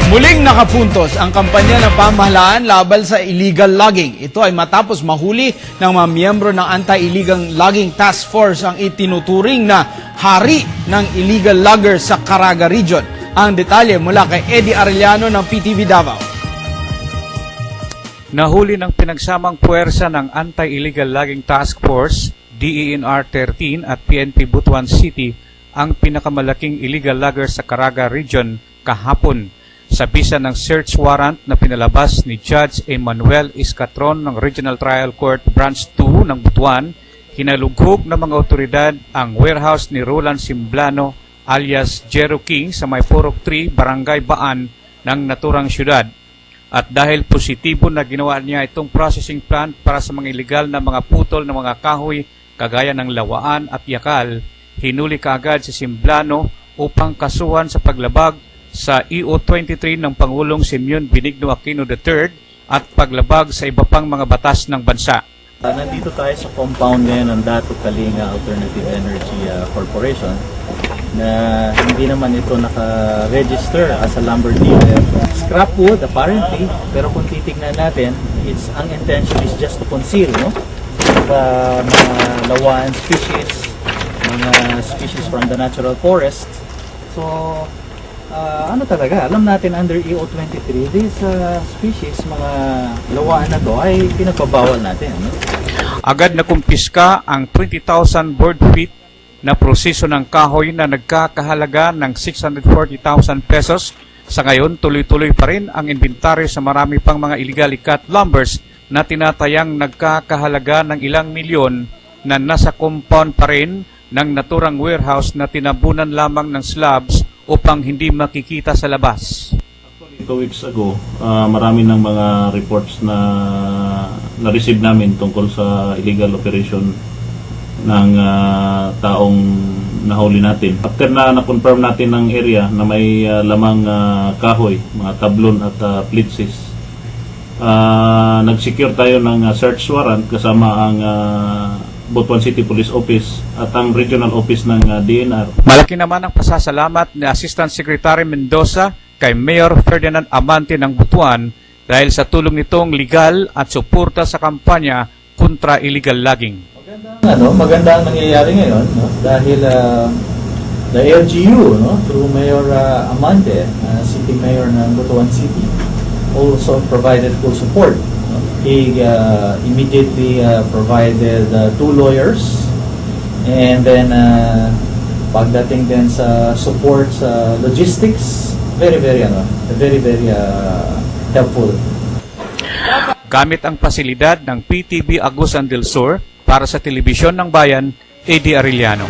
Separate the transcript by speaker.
Speaker 1: Muling nakapuntos ang kampanya ng pamahalaan laban sa illegal logging. Ito ay matapos mahuli ng mga miyembro ng Anti-Illegal Logging Task Force ang itinuturing na hari ng illegal loggers sa Caraga Region. Ang detalye mula kay Eddie Arellano ng PTV Davao.
Speaker 2: Nahuli ng pinagsamang puwersa ng Anti-Illegal Logging Task Force, DENR 13 at PNP Butuan City ang pinakamalaking illegal logger sa Caraga Region kahapon. Sa bisa ng search warrant na pinalabas ni Judge Emmanuel Iscatron ng Regional Trial Court Branch 2 ng Butuan, hinalughog ng mga otoridad ang warehouse ni Roland Simblano alias Jero King sa may Purok 3, Barangay Baan ng naturang syudad. At dahil positibo na ginawa niya itong processing plant para sa mga illegal na mga putol ng mga kahoy kagaya ng lawaan at yakal, hinuli kaagad si Simblano upang kasuhan sa paglabag sa EO 23 ng Pangulong Simeon Benigno Aquino III at paglabag sa iba pang mga batas ng bansa.
Speaker 3: Nandito tayo sa compound ngayon ng Dato Kalinga Alternative Energy Corporation na hindi naman ito naka-register as a lumber dealer. Scrap wood apparently, pero kung titignan natin, ang intention is just to conceal, no? The mga lawan species, mga species from the natural forest. So, ano talaga, alam natin under EO 23, these species, mga lawaan na to ay pinagbabawal natin. No?
Speaker 2: Agad na kumpiska ang 20,000 board feet na proseso ng kahoy na nagkakahalaga ng 640,000 pesos. Sa ngayon, tuloy-tuloy pa rin ang inventaryo sa marami pang mga illegal cut lumbers na tinatayang nagkakahalaga ng ilang milyon na nasa compound pa rin ng naturang warehouse na tinabunan lamang ng slabs upang hindi makikita sa labas.
Speaker 4: Actually, 2 weeks ago, marami ng mga reports na na-receive namin tungkol sa illegal operation ng taong nahuli natin. After na-confirm natin ng area na may lamang kahoy, mga tablon at plitsis, nag-secure tayo ng search warrant kasama ang Butuan City Police Office at ang Regional Office ng DNR.
Speaker 2: Malaki naman ang pasasalamat ni Assistant Secretary Mendoza kay Mayor Ferdinand Amante ng Butuan dahil sa tulong nitong legal at suporta sa kampanya kontra illegal logging.
Speaker 3: Maganda ang nangyayari ngayon, no? Dahil the LGU, no, through Mayor Amante, City Mayor ng Butuan City, also provided full support. He immediately provided 2 lawyers, and then pagdating din sa support sa logistics, very helpful.
Speaker 2: Gamit ang pasilidad ng PTV Agusan del Sur para sa Telebisyon ng Bayan, Eddie Arellano.